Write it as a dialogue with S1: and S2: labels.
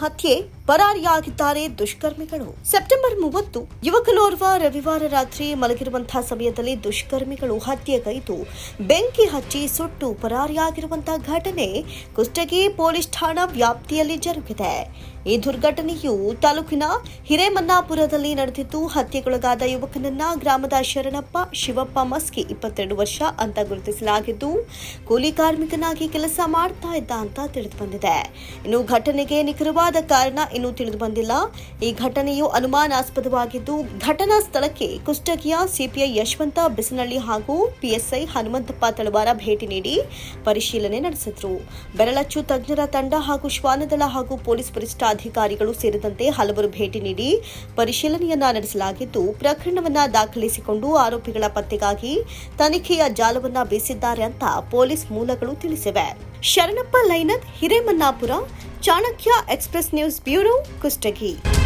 S1: ಹತ್ಯೆ, ಪರಾರಿಯಾಗಿದ್ದಾರೆ ದುಷ್ಕರ್ಮಿಗಳು. ಸೆಪ್ಟೆಂಬರ್ 30 ಯುವಕನೋರ್ವ ರವಿವಾರ ರಾತ್ರಿ ಮಲಗಿರುವಂತಹ ಸಮಯದಲ್ಲಿ ದುಷ್ಕರ್ಮಿಗಳು ಹತ್ಯೆಗೈದು ಬೆಂಕಿ ಹಚ್ಚಿ ಸುಟ್ಟು ಪರಾರಿಯಾಗಿರುವಂತಹ ಘಟನೆ ಕುಷ್ಟಗಿ ಪೊಲೀಸ್ ಠಾಣಾ ವ್ಯಾಪ್ತಿಯಲ್ಲಿ ಜರುಗಿದೆ. ಈ ದುರ್ಘಟನೆಯು ತಾಲೂಕಿನ ಹಿರೇಮನ್ನಾಪುರದಲ್ಲಿ ನಡೆದಿದ್ದು, ಹತ್ಯೆಗೊಳಗಾದ ಯುವಕನನ್ನ ಗ್ರಾಮದ ಶರಣಪ್ಪ ಶಿವಪ್ಪ ಮಸ್ಕಿ 22 ವರ್ಷ ಅಂತ ಗುರುತಿಸಲಾಗಿದ್ದು, ಕೂಲಿ ಕಾರ್ಮಿಕನಾಗಿ ಕೆಲಸ ಮಾಡ್ತಾ ಇದ್ದ ಅಂತ ತಿಳಿದು ಬಂದಿದೆ. ಇನ್ನು ಘಟನೆಗೆ ನಿಖರವಾದ ಕಾರಣ ಇನ್ನೂ ತಿಳಿದು ಬಂದಿಲ್ಲ. ಈ ಘಟನೆಯು ಅನುಮಾನಾಸ್ಪದವಾಗಿದ್ದು, ಘಟನಾ ಸ್ಥಳಕ್ಕೆ ಕುಷ್ಟಗಿಯ ಸಿಪಿಐ ಯಶವಂತ ಬಿಸನಳ್ಳಿ ಹಾಗೂ ಪಿಎಸ್ಐ ಹನುಮಂತಪ್ಪ ತಳವಾರ ಭೇಟಿ ನೀಡಿ ಪರಿಶೀಲನೆ ನಡೆಸಿದ್ರು. ಬೆರಳಚ್ಚು ತಜ್ಞರ ತಂಡ ಹಾಗೂ ಶ್ವಾನದಳ ಹಾಗೂ ಪೊಲೀಸ್ ವರಿಷ್ಠಾಧಿಕಾರಿಗಳು ಸೇರಿದಂತೆ ಹಲವರು ಭೇಟಿ ನೀಡಿ ಪರಿಶೀಲನೆಯನ್ನ ನಡೆಸಲಾಗಿದ್ದು, ಪ್ರಕರಣವನ್ನ ದಾಖಲಿಸಿಕೊಂಡು ಆರೋಪಿಗಳ ಪತ್ತೆಗಾಗಿ ತನಿಖೆಯ ಜಾಲವನ್ನ ಬೀಸಿದ್ದಾರೆ ಅಂತ ಪೊಲೀಸ್ ಮೂಲಗಳು ತಿಳಿಸಿವೆ. ಶರಣಪ್ಪ ಲೈನತ್, Hiremannapura, Chanakya express news bureau, Kushtagi.